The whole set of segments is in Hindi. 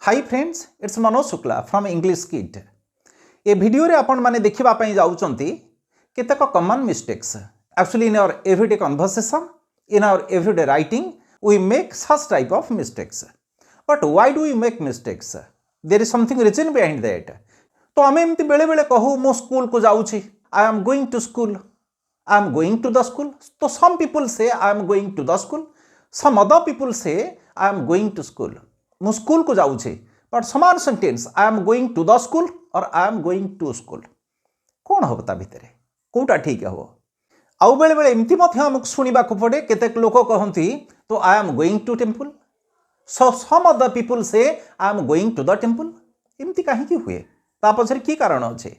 High friends, it's Manoj Shukla from English kit. ये वीडियो रे आपण माने देखिबा पई जाउचंती केतेक common mistakes. Actually in our everyday conversation, in our everyday writing we make such type of mistakes. But why do we make mistakes? There is something reason behind that. तो आम एमती बेले बेले कहू मो स्कूल को जाउची, I am going to school, I am going to the school. तो some people say I am going to the school, some other people say I am going to school. मु स्कूल को जाउछे, बट समान sentence I am going to the school और I am going to school कौन हम ता भितर कोटा ठीक हम? आउ बेले बेले एमती मध्य हमको सुनिबा को पड़े, केतेक लोक कहती तो I am going to temple, so some other people say I am going to the temple. एमती कहीं हुए ता पछरे की कारण अच्छे?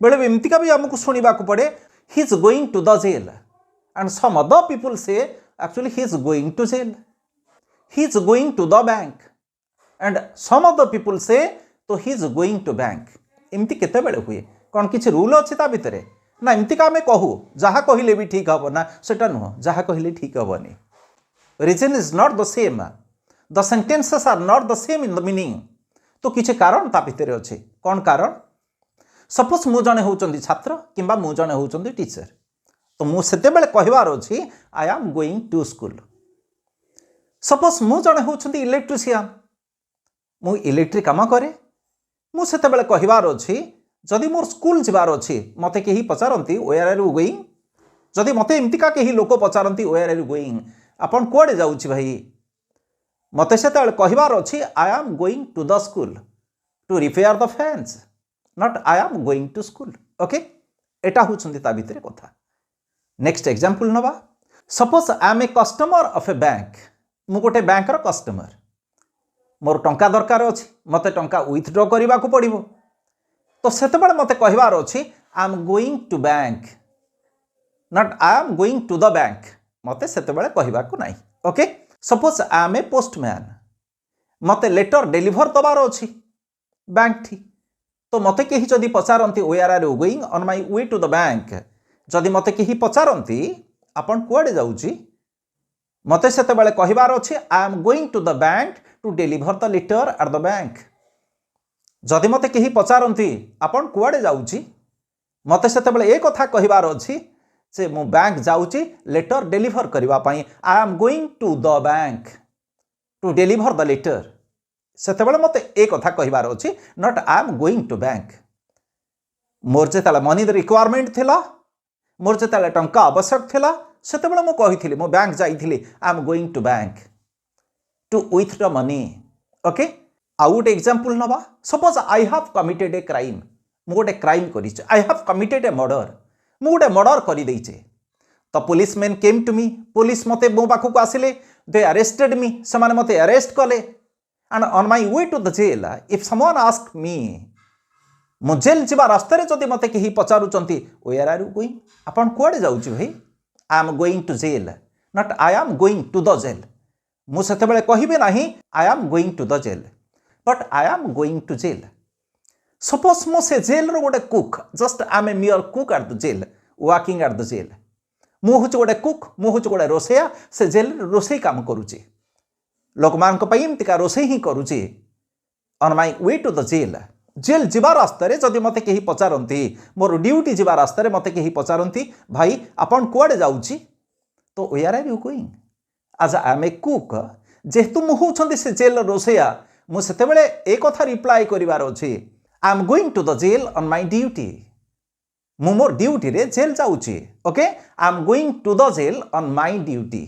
बेले बेले एमती का भी हमको सुनिबा को पड़े, he is going to the jail and some other people say actually he is going to jail. He is going to the bank and some other people say तो he is going to bank. एमती केते बेले हुए? कौन किसी रूल अच्छी ता भितर ना? एमती का आम कहू जहाँ कहले भी ठीक हम ना, सेटा नुह, जहाँ कहले ठीक हेनी। Reason is not the same, the sentences are not the same in the meaning. तो किसी कारण ता भितर अच्छे। कौन कारण? सपोज मु जने होउचंदी छात्र किंबा मु जने होउचंदी टीचर, तो मु सेते बेले कहबार अछि I am going to school. Suppose मु जने होउचंदी इलेक्ट्रिशियन, मु इलेक्ट्रिक काम करे, मु सेते बेले कहबार अछि जदि मोर स्कूल जिबार अछि, मते केही पचारंती वेयर आर यू गोइंग। जदि मते एमतिका केही लोक पचारंती वेयर आर यू गोइंग, आपण कोडे जाउछि भाई, मते सेते बेले कहबार अछि I am going to the school to repair the fans, not I am going to school. Okay, एटा होउचंदी ता भितरे कथा। नेक्स्ट एग्जांपल नबा। Suppose I am a customer of a bank, मु गोटे बैंक रो कस्टमर, मोर टंका दरकार अछि, मते टंका विथड्रॉ करबा को पड़िबो। तो सेते बेले मते कहबार अछि I am going to bank, not I am going to the bank. मते सेते बेले कहबा को नाही। Okay, suppose I am a postman, मते लेटर डिलीवर दबार अछि बैंक थी, तो मते केही जदि पचारंती where are you going on my way to the bank, जदि मते केही पचारंती आपण कुआडे जाउची, मते सेते बेले कहबार अछि I am going to the bank to deliver the letter at the bank. जदि मते केही पचारंती आपण कुआडे जाउची, मते सेते बेले ए कथा कहबार अछि जे मु बैंक जाउची लेटर डिलीवर करबा पई, I am going to the bank to deliver the letter. सेते बेले मते ए कथा कहबार अछि, not I am going to bank. मोर जेताले मनी रिक्वायरमेंट थिला, मोर जेताले टंका आवश्यक थिला, सेते बेले मु कहिथिली मु बैंक जाइथिली, I am going to bank to withdraw money. Okay, आउ गोटे एग्जांपल नबा। Suppose I have committed a crime, मु गोटे क्राइम करिछ, I have committed a murder, मु गोटे मर्डर करि दैछे। तो police man came to me, police मते मो पाखु को आसिले, दे अरेस्टेड मी, समाने मते अरेस्ट कले and on my way to the jail if someone ask me, मु जेल जिबा रास्ता रे जदि मते केही पचारुचंती वेयर आर यू गोइंग, आपण कोडे जाउची भाई, I am going to jail, not I am going to the jail. मु सेते बेले कहिबे नाही I am going to the jail, but I am going to jail. Suppose मो से जेल रो गोटे cook, just I am a mere cook at the jail, working at the jail. मु होच गोटे कुक, मु होच गोटे रोसैया, से जेल रोसई काम करूची, लोक मान को पई एमतिका रोसई ही करूची on my way to the jail. Jail जिबा रास्ता रे जदि मते केही पचारंती, मोर ड्यूटी जिबा रास्ता रे मते केही पचारंती भाई आपण कुआडे जाउची, तो वेयर आर यू गोइंग। आज आई एम ए कुक, जेहेतु मु होउछंती से जेल रोसैया, मु सेते बेले ए कथा रिप्लाई करिवार अछि I am going to the jail on my duty, मु मोर ड्यूटी रे जेल जाउची। Okay, I am going to the jail on my duty.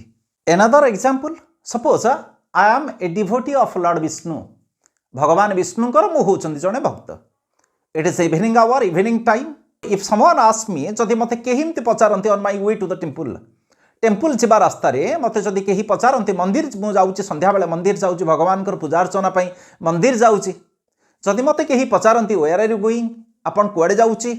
Another example, suppose I am a devotee of lord Vishnu, भगवान विष्णुकर मु होउछंती जने भक्त। It is evening hour, evening time, if someone ask me, जदि मते केहिमति पचारंती on my way to the temple, temple जिबा रास्ता रे मते जदि केही पचारंती, मंदिर मु जाउची, संध्या बेले मंदिर जाउची, भगवान कर पूजा अर्चना पई मंदिर जाउची, जदि मते केही पचारंती वेयर आर यू गोइंग, आपण कुआडे जाउची,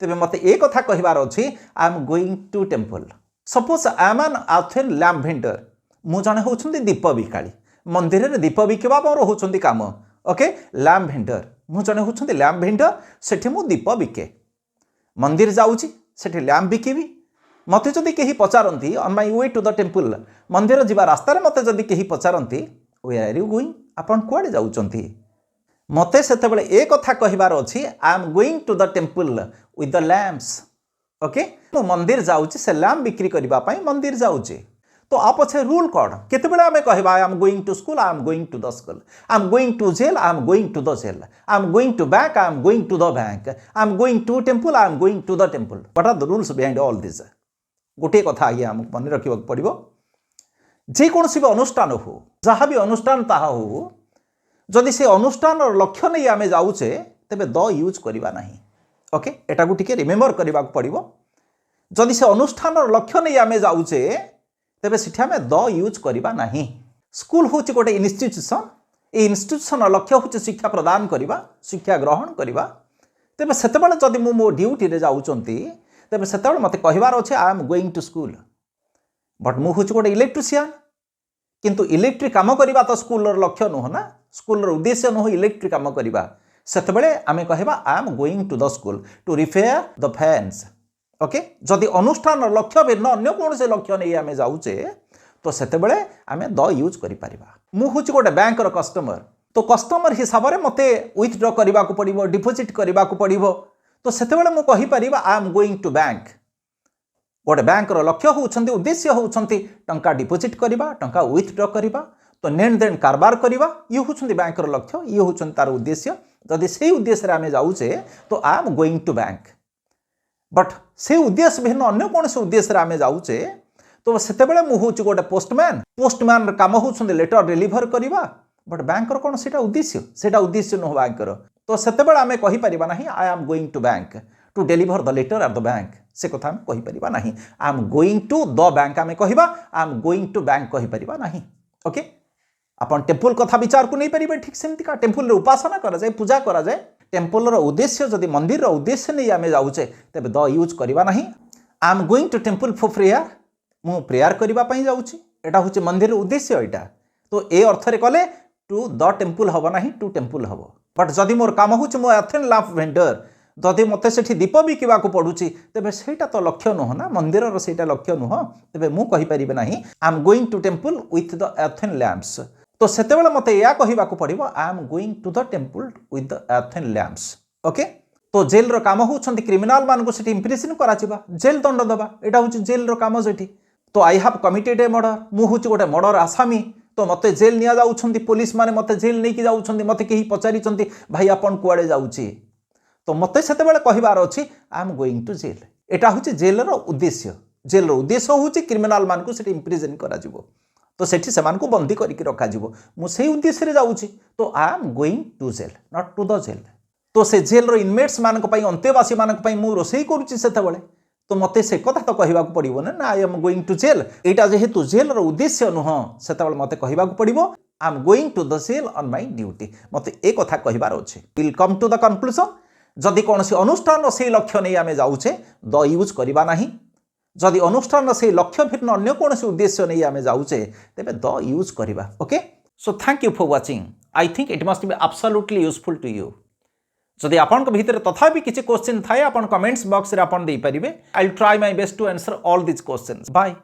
तेबे मते ए कथा कहबार अछि I am going to temple. Suppose I am an earthen lamp vendor, मु जने होउछंती दीप बिकाली, मंदिर रे दीप बिकबा मोर होउछंती काम। ओके, लैम्प भेंडर, मु जने होउछंती लैम्प भेंडर, सेठी मु दीप बिके, मंदिर जाउची, सेठी लैम्प बिकिबी। मते जदि केही पचारंती on my way to the temple, मंदिर जिबा रास्ता रे मते जदि केही पचारंती वेयर आर यू गोइंग, आपण कुआडे जाउचंती मते सेतेबेले ए कथा कहिबार अछि I am going to the temple with the lamps okay मु मंदिर जाउची से लैम्प बिक्री करबा पई मंदिर जाउची तो आ पछे रूल कोड केतेबेले आमे कहबा I am going to school I am going to the school I am going to jail I am going to the jail I am going to bank I am going to the bank I am going to temple I am going to the temple what are the rules behind all this गोटे कथा आगे आम मन रखा पड़ो जेकोसी भी अनुष्ठान हो जहाँ भी अनुष्ठान ताहा हो जदि से अनुष्ठान लक्ष्य नहीं आम जाऊे तेबे द यूज करवा ना ओके एटा को टिके रिमेम्बर करने पड़ो जदि से अनुष्ठान लक्ष्य नहीं आम जाऊे तेबे सेठी आम द यूज करवा ना स्कूल हूँ गोटे इन्स्टिट्यूशन ये इन्स्टिट्यूशन लक्ष्य हूँ शिक्षा प्रदान करवा शिक्षा ग्रहण करवा तेबे सेतेबेले जदि मु मो ड्यूटी रे जाउचंती तेबे सेतेबेले मते कहिबार अछि I am going to school but मु हूँ गोटे इलेक्ट्रिशियन किंतु इलेक्ट्रिक काम करवा तो स्कूल लक्ष्य नुह ना स्कूल उद्देश्य नुह इलेक्ट्रिक काम करवा सेतेबेले आमे कहबा I am going to the school to repair the fans okay जदि अनुष्ठान लक्ष्य भिन्न अन्य कौन से लक्ष्य नहीं आमे जाउचे तो सेतेबेले आमे द यूज करि परिबा मु हूँ गोटे बैंक रो कस्टमर तो कस्टमर हिसाब से मते विथड्रॉ करने को पड़ो डिपोजिट करने को पड़ो तो सेतेबेले मु कहि परिबा I am going to bank गोटे बैंक लक्ष्य होउछंती उद्देश्य होउछंती टंका डिपोजिट करवा टंका विथड्रॉ करवा तो लेन देन कारबार करवा ये होउछंती बैंक लक्ष्य ये होउछंती तार उद्देश्य जदि से उद्देश्य आम जाऊे तो I am going to bank but से उद्देश्य भिन्न अन्य कौन से उद्देश्य आम जाऊे तो सेतेबेले मु हूँ गोटे पोस्टमैन काम होउछंती लेटर डिलीवर करवा बट बैंकर कौन से उद्देश्य नुह बैंकर तो सेतेबेले आमे कहि परिबा नाही I am going to bank to deliver the letter at the bank से कथा आमे कहि परिबा नाही I am going to the bank आमे कहिबा I am going to bank कहि परिबा नाही ओके अपन टेम्पल कथा विचार को नहीं परिबे ठीक सेमती का टेम्पल रे उपासना करा जाए पूजा करा जाए टेम्पल रो उद्देश्य जदि मंदिर रो उद्देश्य नहीं आमे जाउचे तबे द यूज करबा नाही I am going to temple for prayer मु प्रेयर करबा पई जाउची एटा होचे मंदिर रो उद्देश्य एटा तो ए अर्थ रे कले टू द टेम्पल हम ना टू टेम्पल हम बट जदि मोर काम हूँ मो एथेन लैम्प वेंडर जदि मत से दीप बिकवा पड़ुची तेरे सेटा तो लक्ष्य नुह ना मंदिर से लक्ष्य नुह तेरे मुझे कहीपर ना I am going to temple with the earthen lamps तो सेतेबेले मते या कहवा पड़ो I am going to the temple with the earthen lamps okay तो जेल रो काम होउछंती क्रिमिनल मान को सेठी इम्प्रिजन करा जेल दंड दबा एटा होची जेल रो काम सेठी तो आई हैव कमिटेड ए मर्डर मु होची गोटे मर्डर आसामी तो मते जेल निया जाउछंती पुलिस माने मते जेल नहीं कि जाउछंती मते केही पचारिछंती भाई आपण कुआडे जाउची तो मते सेतेबेले कहिबार अछि I am going to jail एटा होची जेल रो उद्देश्य होची क्रिमिनल मान को सेठी इम्प्रिजन करा जिवो तो सेठी समान को बंदी करिक रखा जिवो मु सेही उद्देश्य रे जाउची तो I am going to jail not to the jail तो से जेल रो इनमेट्स मान को पई अंतेवासी मान को पई मु रोसई करूची सेतेबेले तो मते से कथा तो कहवा पड़ो ना I am going to jail एटा जेहेतु जेल रो उद्देश्य नुह सेतेबेले मते कहवा पड़ो I am going to the jail on my duty मते ए कथा कहबार अछि will come to the conclusion जदि कौन अनुष्ठान से लक्ष्य नहीं आम जाऊे द यूज करवा नहीं जदि अनुष्ठान से लक्ष्य भिन्न अन्य कौन उद्देश्य नहीं आम जाऊे तेरे द यूज करवा okay so thank you for watching I think it must be absolutely useful to you जदि आपन भितर तथापि किसी क्वेश्चन थाए आपन कमेंट्स बॉक्स रे आपन दे परिबे I will try my best to answer all this questions bye.